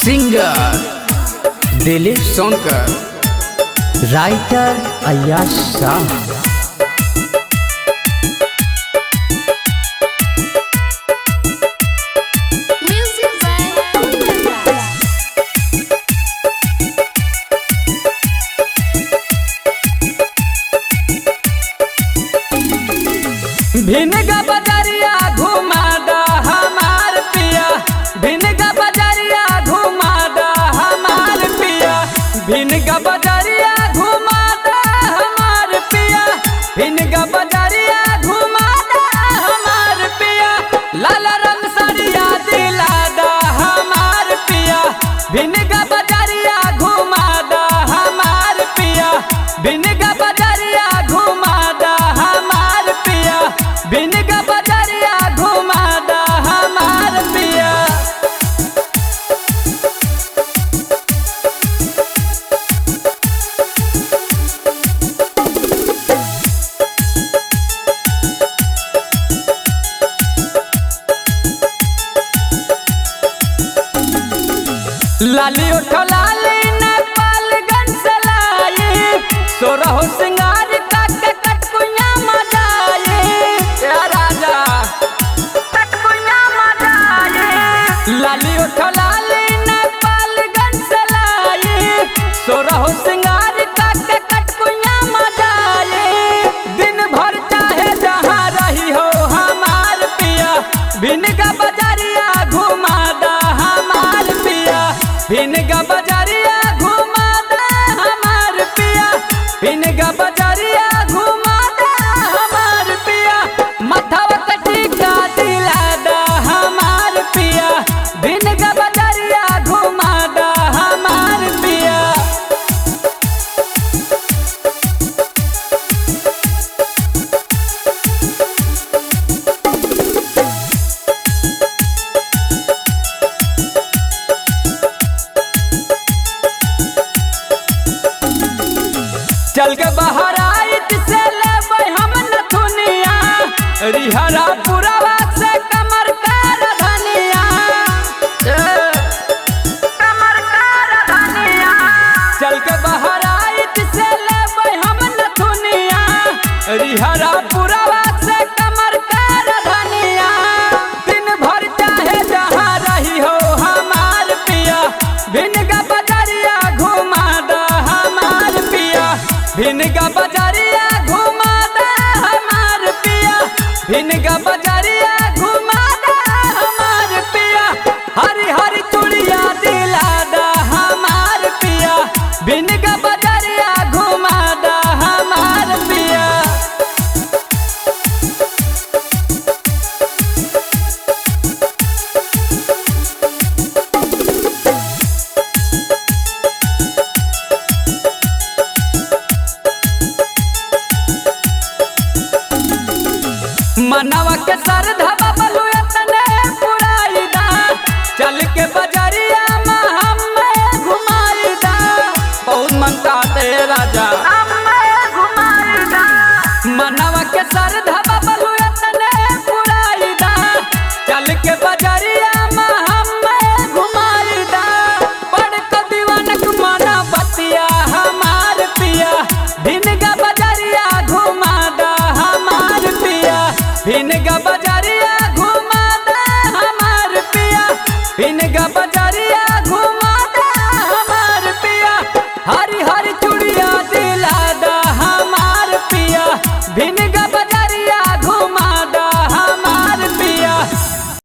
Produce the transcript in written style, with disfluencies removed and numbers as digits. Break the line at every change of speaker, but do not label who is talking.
Singer Dilip Sonkar,
writer Ayyaz Shah.
Bhinga बजरिया घुमा दा हमार पिया, भिनगा बजरिया घुमा दा हमार पिया, भिनगा बजरिया घुमा दा हमार पिया, भिनगा बजरिया घुमा दा हमार पिया, लाल रंग सरिया दिला दा हमार पिया, भिनगा बजरिया घुमा दा हमार पिया, भिनगा बजरिया घुमा दा हमार पिया, भिनगा बजरिया घुमा दा हमार पिया। लाली उठो लाली नेपालगंज से लाई, सोरहो सिंगार काके कटकुइया मजाए, या राजा कटकुइया मजाए। लाली उठो लाली नेपालगंज से लाई, सोरहो सिंगार काके कटकुइया मजाए। दिन भर चाहे जहाँ रही हो हमार पिया, भिनगा बजरिया घुमा दा हमार पिया, भिनगा बजरिया घुमा दा हमार पिया, भिनगा बजरिया घुमा दा हमार पिया, मथवा के टीका दिला दा हमार पिया, भिनगा बजरिया घुमा दा हमार पिया। चल के बाहर आइत से लेबै हम नथुनिया, रिहरा पुरावा